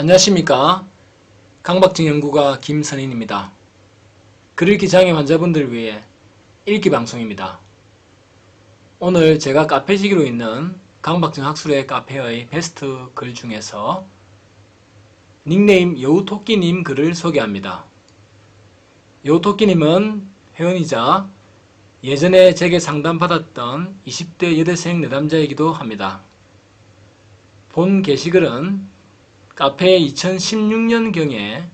안녕하십니까. 강박증 연구가 김선인입니다. 글읽기 장애 환자분들을 위해 읽기 방송입니다. 오늘 제가 카페지기로 있는 강박증 학술의 카페의 베스트 글 중에서 닉네임 여우토끼님 글을 소개합니다. 여우토끼님은 회원이자 예전에 제게 상담받았던 20대 여대생 내담자이기도 합니다. 본 게시글은 카페에 2016년경에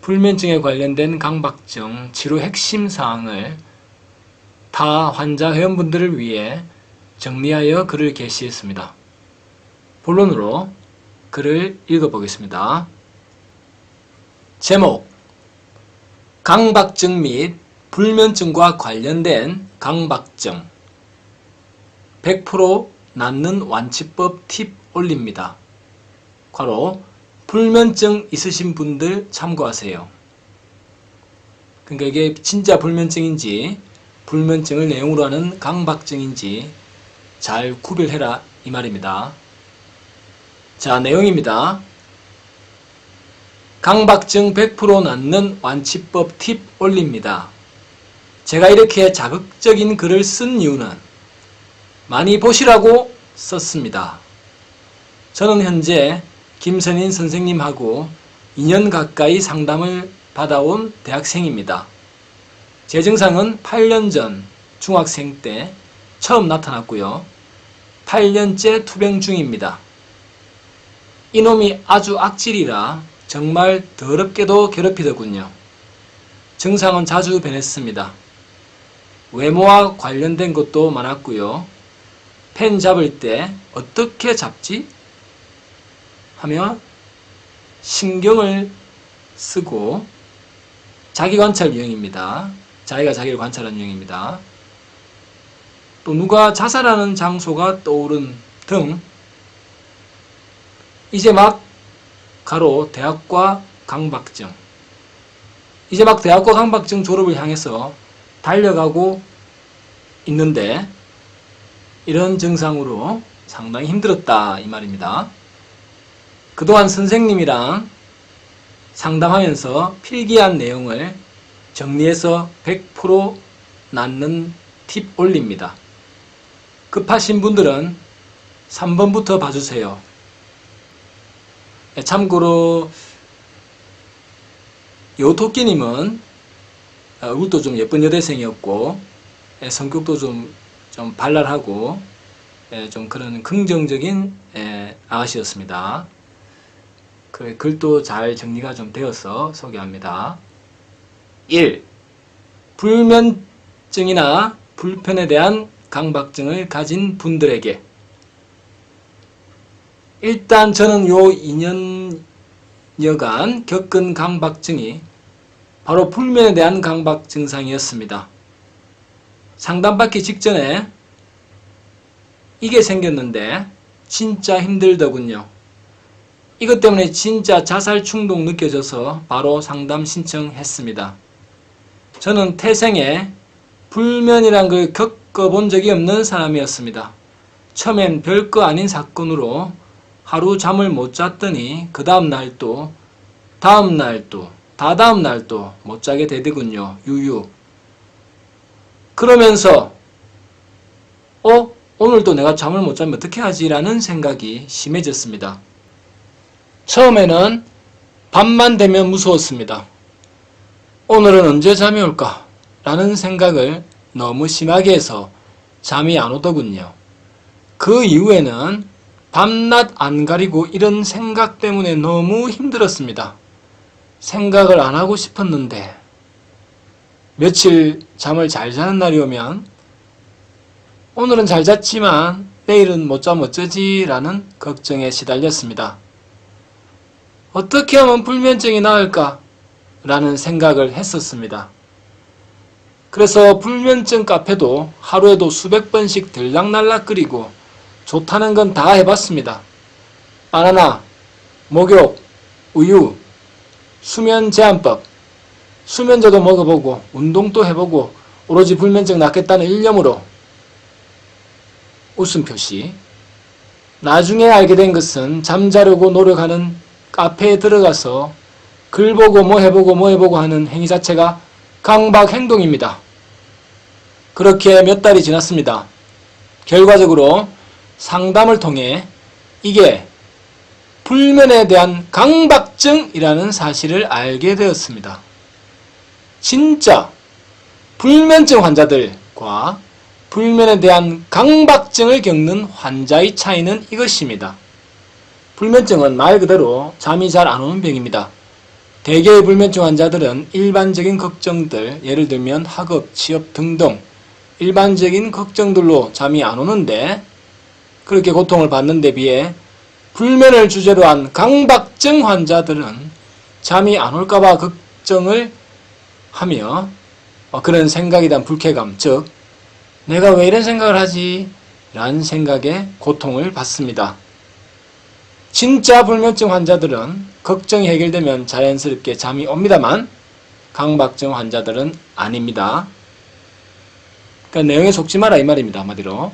불면증에 관련된 강박증 치료 핵심 사항을 타 환자 회원분들을 위해 정리하여 글을 게시했습니다. 본론으로 글을 읽어보겠습니다. 제목: 강박증 및 불면증과 관련된 강박증 100% 낫는 완치법 팁 올립니다. 괄호 불면증 있으신 분들 참고하세요. 그러니까 이게 진짜 불면증인지 불면증을 내용으로 하는 강박증인지 잘 구별해라 이 말입니다. 자, 내용입니다. 강박증 100% 낫는 완치법 팁 올립니다. 제가 이렇게 자극적인 글을 쓴 이유는 많이 보시라고 썼습니다. 저는 현재 김선인 선생님하고 2년 가까이 상담을 받아온 대학생입니다. 제 증상은 8년 전 중학생 때 처음 나타났고요. 8년째 투병 중입니다. 이놈이 아주 악질이라 정말 더럽게도 괴롭히더군요. 증상은 자주 변했습니다. 외모와 관련된 것도 많았고요. 펜 잡을 때 어떻게 잡지? 하며 신경을 쓰고 자기관찰 유형입니다. 자기가 자기를 관찰하는 유형입니다. 또 누가 자살하는 장소가 떠오른 등 이제 막 가로 대학과 강박증 이제 막 대학과 강박증 졸업을 향해서 달려가고 있는데 이런 증상으로 상당히 힘들었다 이 말입니다. 그동안 선생님이랑 상담하면서 필기한 내용을 정리해서 100% 낫는 팁 올립니다. 급하신 분들은 3번부터 봐주세요. 참고로 여우토끼님은 얼굴도 좀 예쁜 여대생이었고 성격도 좀 발랄하고 좀 그런 긍정적인 아가씨였습니다. 그 글도 잘 정리가 좀 되어서 소개합니다. 1. 불면증이나 불편에 대한 강박증을 가진 분들에게 일단 저는 요 2년여간 겪은 강박증이 바로 불면에 대한 강박 증상이었습니다. 상담받기 직전에 이게 생겼는데 진짜 힘들더군요. 이것 때문에 진짜 자살 충동 느껴져서 바로 상담 신청했습니다. 저는 태생에 불면이란 걸 겪어본 적이 없는 사람이었습니다. 처음엔 별거 아닌 사건으로 하루 잠을 못 잤더니 그 다음 날도 다음 날도 다다음 날도 못 자게 되더군요. 유유. 그러면서 오늘도 내가 잠을 못 자면 어떻게 하지? 라는 생각이 심해졌습니다. 처음에는 밤만 되면 무서웠습니다. 오늘은 언제 잠이 올까? 라는 생각을 너무 심하게 해서 잠이 안 오더군요. 그 이후에는 밤낮 안 가리고 이런 생각 때문에 너무 힘들었습니다. 생각을 안 하고 싶었는데 며칠 잠을 잘 자는 날이 오면 오늘은 잘 잤지만 내일은 못 자면 어쩌지? 라는 걱정에 시달렸습니다. 어떻게 하면 불면증이 나을까? 라는 생각을 했었습니다. 그래서 불면증 카페도 하루에도 수백 번씩 들락날락거리고 좋다는 건 다 해봤습니다. 바나나, 목욕, 우유, 수면 제한법, 수면제도 먹어보고 운동도 해보고 오로지 불면증 낫겠다는 일념으로 웃음 표시. 나중에 알게 된 것은 잠자려고 노력하는 카페에 들어가서 글 보고 뭐 해보고 하는 행위 자체가 강박 행동입니다. 그렇게 몇 달이 지났습니다. 결과적으로 상담을 통해 이게 불면에 대한 강박증이라는 사실을 알게 되었습니다. 진짜 불면증 환자들과 불면에 대한 강박증을 겪는 환자의 차이는 이것입니다. 불면증은 말 그대로 잠이 잘 안 오는 병입니다. 대개의 불면증 환자들은 일반적인 걱정들, 예를 들면 학업, 취업 등등 일반적인 걱정들로 잠이 안 오는데 그렇게 고통을 받는 데 비해 불면을 주제로 한 강박증 환자들은 잠이 안 올까봐 걱정을 하며 그런 생각에 대한 불쾌감, 즉 내가 왜 이런 생각을 하지? 라는 생각에 고통을 받습니다. 진짜 불면증 환자들은 걱정이 해결되면 자연스럽게 잠이 옵니다만 강박증 환자들은 아닙니다. 그러니까 내용에 속지 마라 이 말입니다. 한마디로.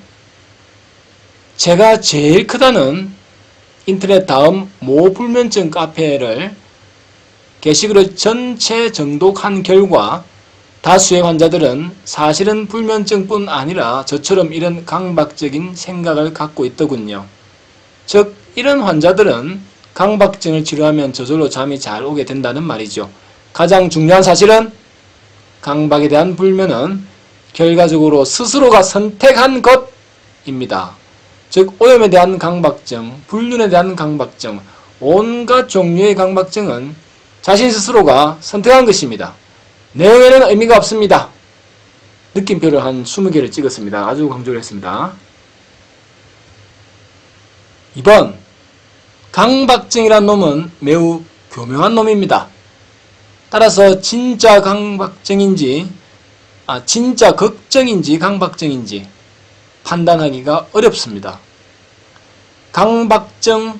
제가 제일 크다는 인터넷 다음 모불면증 카페를 게시글을 전체 정독한 결과 다수의 환자들은 사실은 불면증뿐 아니라 저처럼 이런 강박적인 생각을 갖고 있더군요. 즉 이런 환자들은 강박증을 치료하면 저절로 잠이 잘 오게 된다는 말이죠. 가장 중요한 사실은 강박에 대한 불면은 결과적으로 스스로가 선택한 것입니다. 즉 오염에 대한 강박증, 불륜에 대한 강박증, 온갖 종류의 강박증은 자신 스스로가 선택한 것입니다. 내용에는 의미가 없습니다. 느낌표를 한 20개를 찍었습니다. 아주 강조를 했습니다. 2번, 강박증이란 놈은 매우 교묘한 놈입니다. 따라서 진짜 강박증인지 진짜 걱정인지 강박증인지 판단하기가 어렵습니다. 강박증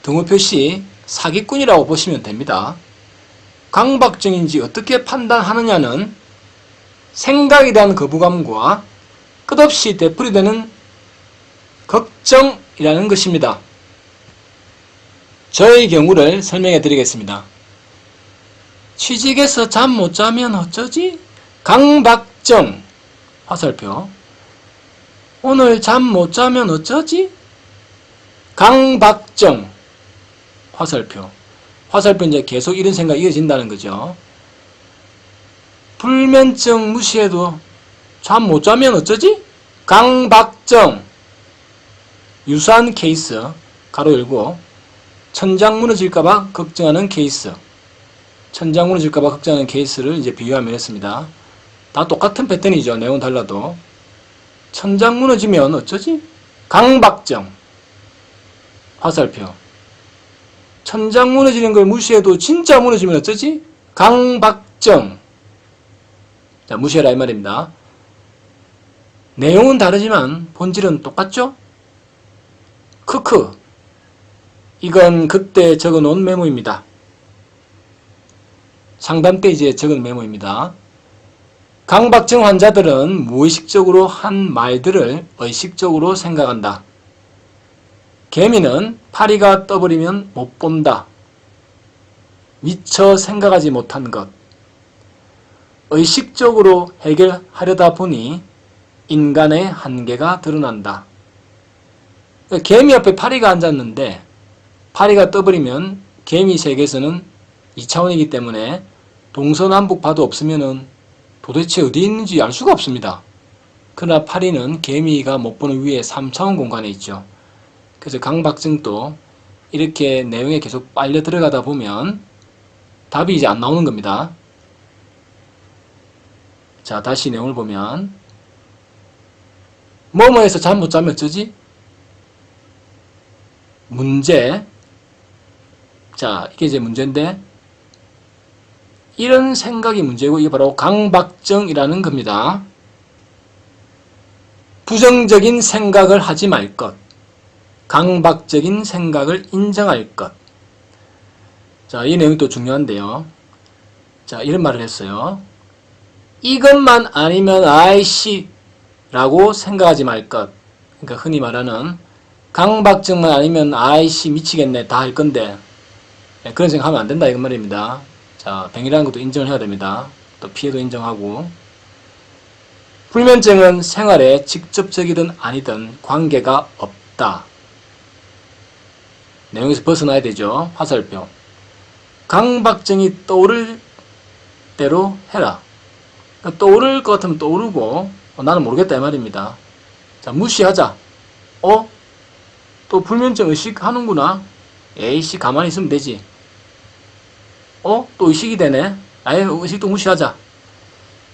등호 표시 사기꾼이라고 보시면 됩니다. 강박증인지 어떻게 판단하느냐는 생각에 대한 거부감과 끝없이 되풀이되는 걱정이라는 것입니다. 저의 경우를 설명해 드리겠습니다. 취직해서 잠 못 자면 어쩌지? 강박증 화살표. 오늘 잠 못 자면 어쩌지? 강박증 화살표. 화살표 이제 계속 이런 생각이 이어진다는 거죠. 불면증 무시해도 잠 못 자면 어쩌지? 강박증. 유사한 케이스 가로 열고 천장 무너질까봐 걱정하는 케이스. 천장 무너질까봐 걱정하는 케이스를 이제 비유하면 했습니다. 다 똑같은 패턴이죠. 내용은 달라도. 천장 무너지면 어쩌지? 강박증. 화살표. 천장 무너지는 걸 무시해도 진짜 무너지면 어쩌지? 강박증. 자, 무시해라 이 말입니다. 내용은 다르지만 본질은 똑같죠? 크크. 이건 그때 적어놓은 메모입니다. 상단 페이지에 적은 메모입니다. 강박증 환자들은 무의식적으로 한 말들을 의식적으로 생각한다. 개미는 파리가 떠버리면 못 본다. 미처 생각하지 못한 것. 의식적으로 해결하려다 보니 인간의 한계가 드러난다. 개미 옆에 파리가 앉았는데 파리가 떠버리면 개미 세계에서는 2차원이기 때문에 동서남북 봐도 없으면 도대체 어디 있는지 알 수가 없습니다. 그러나 파리는 개미가 못 보는 위에 3차원 공간에 있죠. 그래서 강박증도 이렇게 내용에 계속 빨려 들어가다 보면 답이 이제 안 나오는 겁니다. 자, 다시 내용을 보면 뭐뭐해서 잠 못 자면 어쩌지? 문제. 자, 이게 이제 문제인데 이런 생각이 문제고 이게 바로 강박증이라는 겁니다. 부정적인 생각을 하지 말 것. 강박적인 생각을 인정할 것. 자, 이 내용이 또 중요한데요. 자, 이런 말을 했어요. 이것만 아니면 아이씨 라고 생각하지 말 것. 그러니까 흔히 말하는 강박증만 아니면 아이씨 미치겠네 다 할 건데 그런 생각하면 안 된다 이건 말입니다. 자, 병이라는 것도 인정을 해야 됩니다. 또 피해도 인정하고. 불면증은 생활에 직접적이든 아니든 관계가 없다. 내용에서 벗어나야 되죠. 화살표. 강박증이 떠오를 대로 해라. 떠오를 것 같으면 떠오르고 나는 모르겠다 이 말입니다. 자, 무시하자. 또 불면증 의식하는구나. 에이씨 가만히 있으면 되지. 또 의식이 되네. 아예 의식도 무시하자.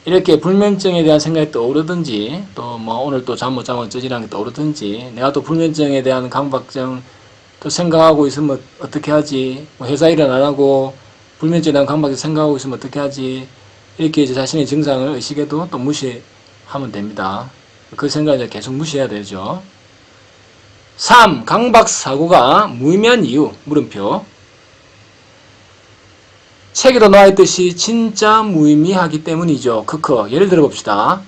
이렇게 불면증에 대한 생각이 떠오르든지 또 뭐 오늘 또 잠 못 자면 어쩌지라는 게 떠오르든지 내가 또 불면증에 대한 강박증 또 생각하고 있으면 어떻게 하지? 뭐 회사 일은 안 하고 불면증에 대한 강박증 생각하고 있으면 어떻게 하지? 이렇게 이제 자신의 증상을 의식해도 또 무시하면 됩니다. 그 생각을 이제 계속 무시해야 되죠. 3. 강박사고가 무의미한 이유, 물음표. 책에도 나와있듯이 진짜 무의미하기 때문이죠. 크크. 예를 들어 봅시다.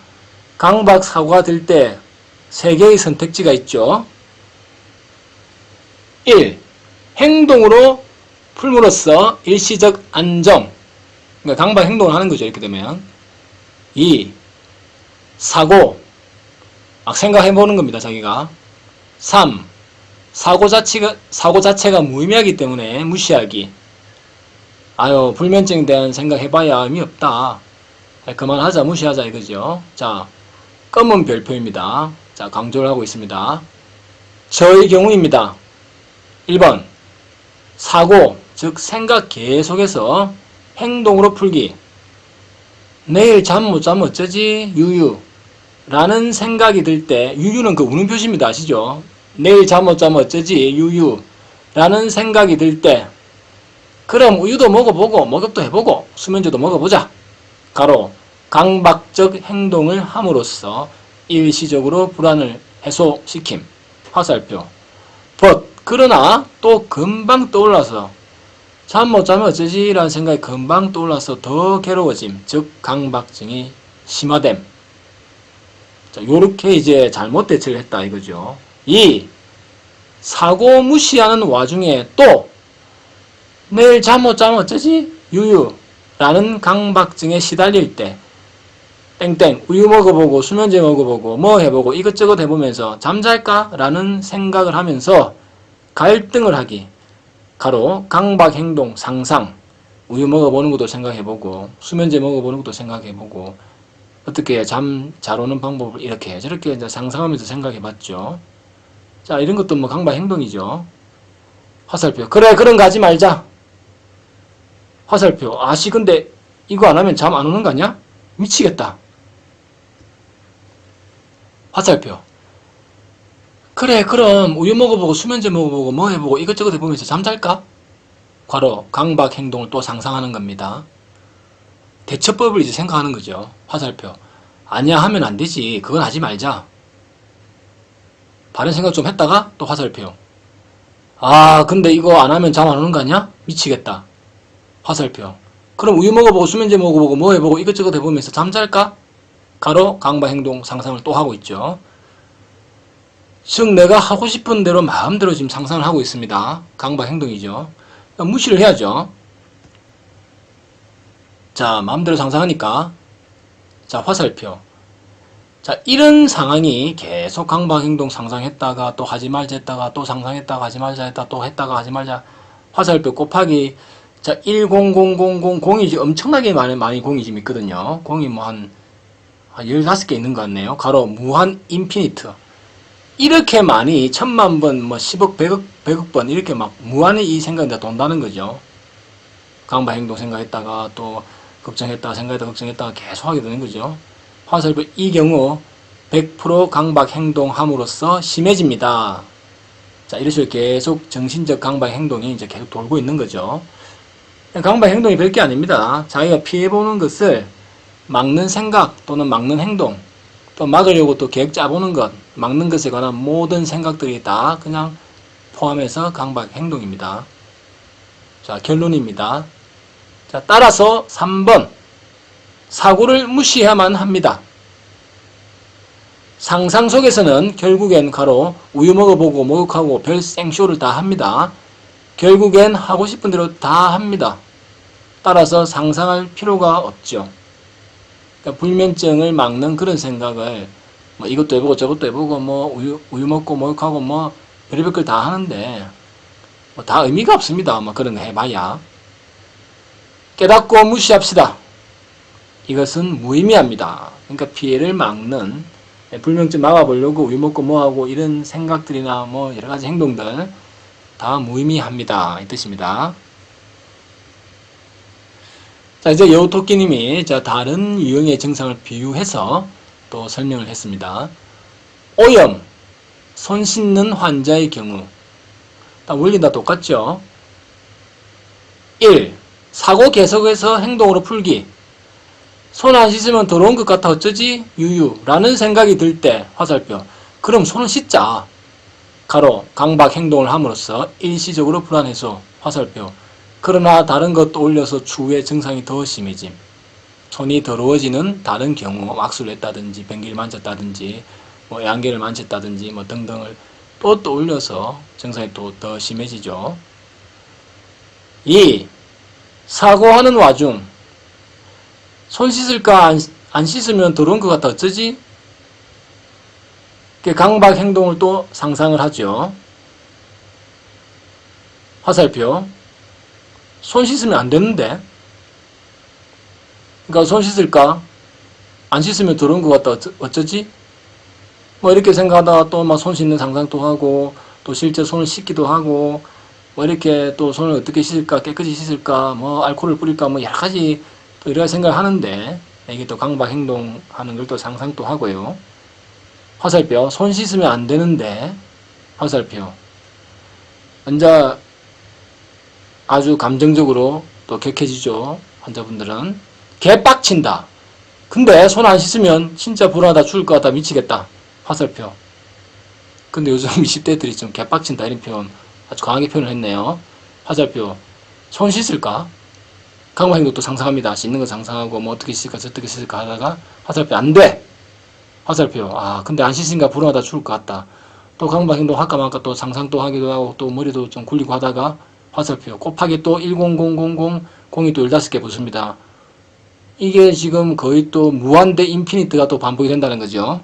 강박사고가 들 때 3개의 선택지가 있죠. 1. 행동으로 풀므로써 일시적 안정. 그러니까 강박 행동을 하는 거죠. 이렇게 되면. 2. 사고. 막 생각해보는 겁니다. 자기가. 3. 사고 자체가 무의미하기 때문에 무시하기. 아유, 불면증에 대한 생각 해봐야 의미 없다. 그만하자, 무시하자 이거죠. 자, 검은 별표입니다. 자, 강조를 하고 있습니다. 저의 경우입니다. 1번. 사고, 즉 생각 계속해서 행동으로 풀기. 내일 잠 못 자면 어쩌지? 유유. 라는 생각이 들 때, 유유는 그 우는 표시입니다. 아시죠? 내일 잠 못 자면 어쩌지? 유유. 라는 생각이 들 때, 그럼 우유도 먹어보고 목욕도 해보고 수면제도 먹어보자. 가로 강박적 행동을 함으로써 일시적으로 불안을 해소시킴. 화살표. 그러나 또 금방 떠올라서 잠 못 자면 어쩌지? 라는 생각이 금방 떠올라서 더 괴로워짐. 즉 강박증이 심화됨. 자, 요렇게 이제 잘못 대처를 했다 이거죠. 2. 사고 무시하는 와중에 또 내일 잠 못 자면 어쩌지? 유유. 라는 강박증에 시달릴 때 땡땡 우유 먹어보고 수면제 먹어보고 뭐 해보고 이것저것 해보면서 잠잘까? 라는 생각을 하면서 갈등을 하기. 가로 강박행동 상상. 우유 먹어보는 것도 생각해보고 수면제 먹어보는 것도 생각해보고 어떻게 잠 잘 오는 방법을 이렇게 저렇게 이제 상상하면서 생각해봤죠. 자, 이런 것도 뭐 강박행동이죠. 화살표. 그래 그런 거 하지 말자. 화살표. 아씨 근데 이거 안 하면 잠 안 오는 거 아니야? 미치겠다. 화살표. 그래 그럼 우유 먹어보고 수면제 먹어보고 뭐 해보고 이것저것 해보면서 잠잘까? 괄호 강박 행동을 또 상상하는 겁니다. 대처법을 이제 생각하는 거죠. 화살표. 아니야 하면 안 되지. 그건 하지 말자. 바른 생각 좀 했다가 또 화살표. 아 근데 이거 안 하면 잠 안 오는 거 아니야? 미치겠다. 화살표. 그럼 우유 먹어보고 수면제 먹어보고 뭐 해보고 이것저것 해보면서 잠잘까? 가로 강박 행동 상상을 또 하고 있죠. 즉 내가 하고 싶은 대로 마음대로 지금 상상을 하고 있습니다. 강박 행동이죠. 무시를 해야죠. 자, 마음대로 상상하니까 자, 화살표. 자, 이런 상황이 계속 강박 행동 상상했다가 또 하지 말자 했다가 또 상상했다가 하지 말자 했다가 또 했다가 하지 말자. 화살표 곱하기 자, 100000이 엄청나게 많이 공이 지금 있거든요. 공이 뭐 한 15개 있는 것 같네요. 가로 무한 인피니트. 이렇게 많이 1000만 번, 뭐 10억, 100억 번 이렇게 막 무한히 이 생각이 다 돈다는 거죠. 강박 행동 생각했다가 또 걱정했다가 생각했다가 걱정했다가 계속 하게 되는 거죠. 화살표. 이 경우 100% 강박 행동함으로써 심해집니다. 자, 이런 식으로 계속 정신적 강박 행동이 이제 계속 돌고 있는 거죠. 강박 행동이 별게 아닙니다. 자기가 피해보는 것을 막는 생각 또는 막는 행동, 또 막으려고 또 계획 짜보는 것, 막는 것에 관한 모든 생각들이 다 그냥 포함해서 강박 행동입니다. 자, 결론입니다. 자, 따라서 3번. 사고를 무시해야만 합니다. 상상 속에서는 결국엔 가로 우유 먹어보고 목욕하고 별 생쇼를 다 합니다. 결국엔 하고 싶은 대로 다 합니다. 따라서 상상할 필요가 없죠. 그러니까 불면증을 막는 그런 생각을 뭐 이것도 해보고 저것도 해보고 뭐 우유 먹고 목욕하고 뭐 별의별 걸 다 하는데 뭐 다 의미가 없습니다. 뭐 그런 거 해봐야. 깨닫고 무시합시다. 이것은 무의미합니다. 그러니까 피해를 막는, 불면증 막아보려고 우유 먹고 뭐하고 이런 생각들이나 뭐 여러 가지 행동들 다 무의미합니다. 이 뜻입니다. 자, 이제 여우토끼님이 다른 유형의 증상을 비유해서 또 설명을 했습니다. 오염, 손 씻는 환자의 경우. 원리는 다 똑같죠? 1. 사고 계속해서 행동으로 풀기. 손 안 씻으면 더러운 것 같아 어쩌지? 유유라는 생각이 들 때 화살표. 그럼 손을 씻자. 가로 강박 행동을 함으로써 일시적으로 불안 해소. 화살표. 그러나 다른 것도 올려서 추후에 증상이 더 심해짐. 손이 더러워지는 다른 경우, 악수를 했다든지 변기를 만졌다든지 뭐 애완개를 만졌다든지 뭐 등등을 또 올려서 증상이 또 더 심해지죠. 2. 사고하는 와중 손 씻을까 안 씻으면 더러운 것 같아 어쩌지? 강박 행동을 또 상상을 하죠. 화살표. 손 씻으면 안 되는데. 그러니까 손 씻을까? 안 씻으면 더러운 것 같다 어쩌지? 뭐 이렇게 생각하다가 또 막 손 씻는 상상도 하고 또 실제 손을 씻기도 하고 뭐 이렇게 또 손을 어떻게 씻을까? 깨끗이 씻을까? 뭐 알코올을 뿌릴까? 뭐 여러 가지 또 이런 생각을 하는데 이게 또 강박 행동하는 걸 또 상상도 하고요. 화살표. 손 씻으면 안 되는데. 화살표. 환자 아주 감정적으로 또 격해지죠. 환자분들은. 개빡친다. 근데 손 안 씻으면 진짜 불안하다, 죽을 것 같다, 미치겠다. 화살표. 근데 요즘 20대들이 좀 개빡친다 이런 표현 아주 강하게 표현을 했네요. 화살표. 손 씻을까? 강박 행동도 상상합니다. 씻는 거 상상하고 뭐 어떻게 씻을까 저떻게 씻을까 하다가 화살표 안 돼. 화살표. 근데 안 씻으니까 불안하다 죽을 것 같다. 또 강박 행동 할까 말까 또 상상도 하기도 하고 또 머리도 좀 굴리고 하다가 화살표. 곱하기 또 100000 공이 또 15개 붙습니다. 이게 지금 거의 또 무한대 인피니트가 또 반복이 된다는 거죠.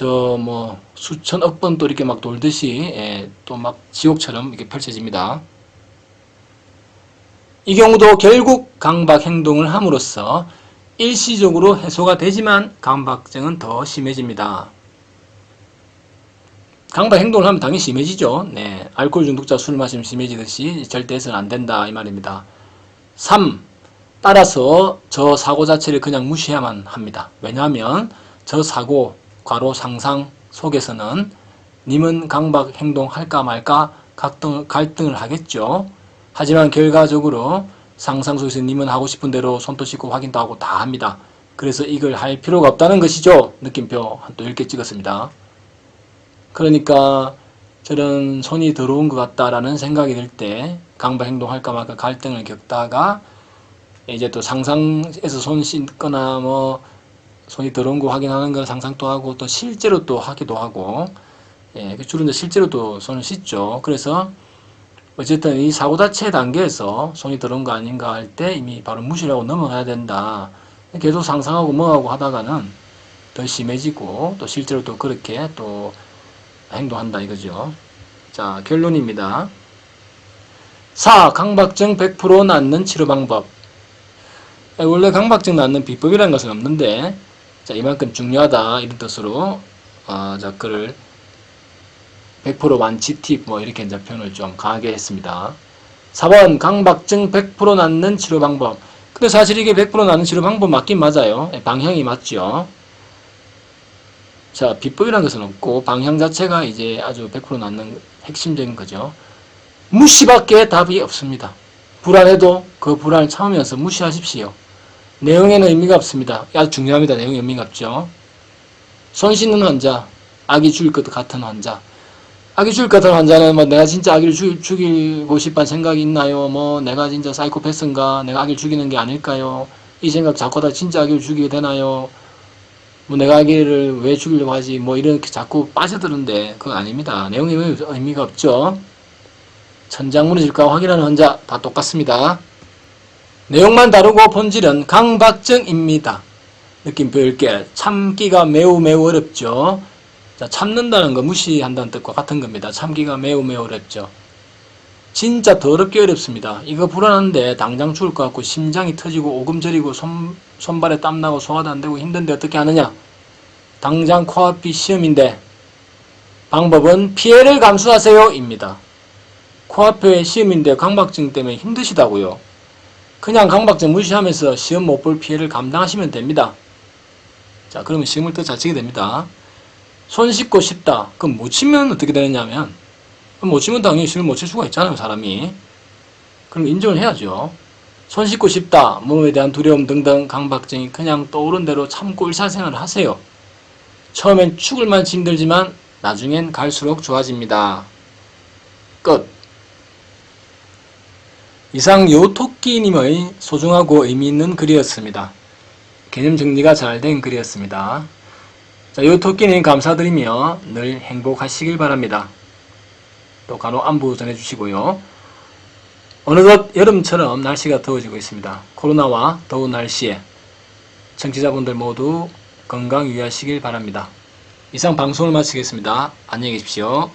뭐 수천억 번 또 이렇게 막 돌듯이 또 막 지옥처럼 이렇게 펼쳐집니다. 이 경우도 결국 강박 행동을 함으로써 일시적으로 해소가 되지만 강박증은 더 심해집니다. 강박 행동을 하면 당연히 심해지죠. 네, 알코올 중독자 술 마시면 심해지듯이 절대 해서는 안 된다 이 말입니다. 3. 따라서 저 사고 자체를 그냥 무시해야만 합니다. 왜냐하면 저 사고 괄호 상상 속에서는 님은 강박 행동할까 말까 갈등을 하겠죠. 하지만 결과적으로 상상 속에서 님은 하고 싶은 대로 손도 씻고 확인도 하고 다 합니다. 그래서 이걸 할 필요가 없다는 것이죠. 느낌표 또 이렇게 찍었습니다. 그러니까 저런 손이 더러운 것 같다라는 생각이 들 때 강박 행동할까 말까 갈등을 겪다가 이제 또 상상에서 손 씻거나 뭐 손이 더러운 거 확인하는 걸 상상도 하고 또 실제로 또 하기도 하고 주로 이제 실제로 또 손을 씻죠. 그래서 어쨌든 이 사고 자체 단계에서 손이 더러운 거 아닌가 할 때 이미 바로 무시를 하고 넘어가야 된다. 계속 상상하고 뭐하고 하다가는 더 심해지고 또 실제로 또 그렇게 또 행동한다 이거죠. 자, 결론입니다. 4. 강박증 100% 낫는 치료 방법. 원래 강박증 낫는 비법이라는 것은 없는데 자, 이만큼 중요하다 이런 뜻으로 자, 글을 100% 완치 팁 뭐 이렇게 이제 표현을 좀 강하게 했습니다. 4번 강박증 100% 낫는 치료 방법. 근데 사실 이게 100% 낫는 치료 방법 맞긴 맞아요. 방향이 맞죠. 자, 비법이라는 것은 없고 방향 자체가 이제 아주 100% 낫는 핵심적인 거죠. 무시밖에 답이 없습니다. 불안해도 그 불안을 참으면서 무시하십시오. 내용에는 의미가 없습니다. 아주 중요합니다. 내용에 의미가 없죠. 손 씻는 환자, 아기 죽일 것 같은 환자. 아기 죽일 것 같은 환자는 뭐 내가 진짜 아기를 죽이고 싶다는 생각이 있나요? 뭐 내가 진짜 사이코패스인가? 내가 아기를 죽이는 게 아닐까요? 이 생각 자꾸 하다 진짜 아기를 죽이게 되나요? 뭐 내가 아기를 왜 죽이려고 하지? 뭐 이렇게 자꾸 빠져드는데 그건 아닙니다. 내용에 의미가 없죠. 천장 무너질까 확인하는 환자 다 똑같습니다. 내용만 다르고 본질은 강박증입니다. 느낌표 10개. 참기가 매우 어렵죠. 자, 참는다는 거 무시한다는 뜻과 같은 겁니다. 참기가 매우 어렵죠. 진짜 더럽게 어렵습니다. 이거 불안한데 당장 죽을 것 같고 심장이 터지고 오금 저리고 손발에 땀나고 소화도 안 되고 힘든데 어떻게 하느냐? 당장 코앞이 시험인데 방법은 피해를 감수하세요 입니다. 코앞에 시험인데 강박증 때문에 힘드시다고요. 그냥 강박증 무시하면서 시험 못 볼 피해를 감당하시면 됩니다. 자, 그러면 시험을 더 잘 치게 됩니다. 손 씻고 싶다. 그럼 못 치면 어떻게 되느냐면, 못 치면 당연히 시험을 못 칠 수가 있잖아요, 사람이. 그럼 인정을 해야죠. 손 씻고 싶다. 몸에 대한 두려움 등등 강박증이 그냥 떠오른 대로 참고 일상생활을 하세요. 처음엔 죽을 만치 힘들지만 나중엔 갈수록 좋아집니다. 끝. 이상 요토끼님의 소중하고 의미있는 글이었습니다. 개념 정리가 잘 된 글이었습니다. 자, 요토끼님 감사드리며 늘 행복하시길 바랍니다. 또 간혹 안부 전해주시고요. 어느덧 여름처럼 날씨가 더워지고 있습니다. 코로나와 더운 날씨에 청취자분들 모두 건강 유의하시길 바랍니다. 이상 방송을 마치겠습니다. 안녕히 계십시오.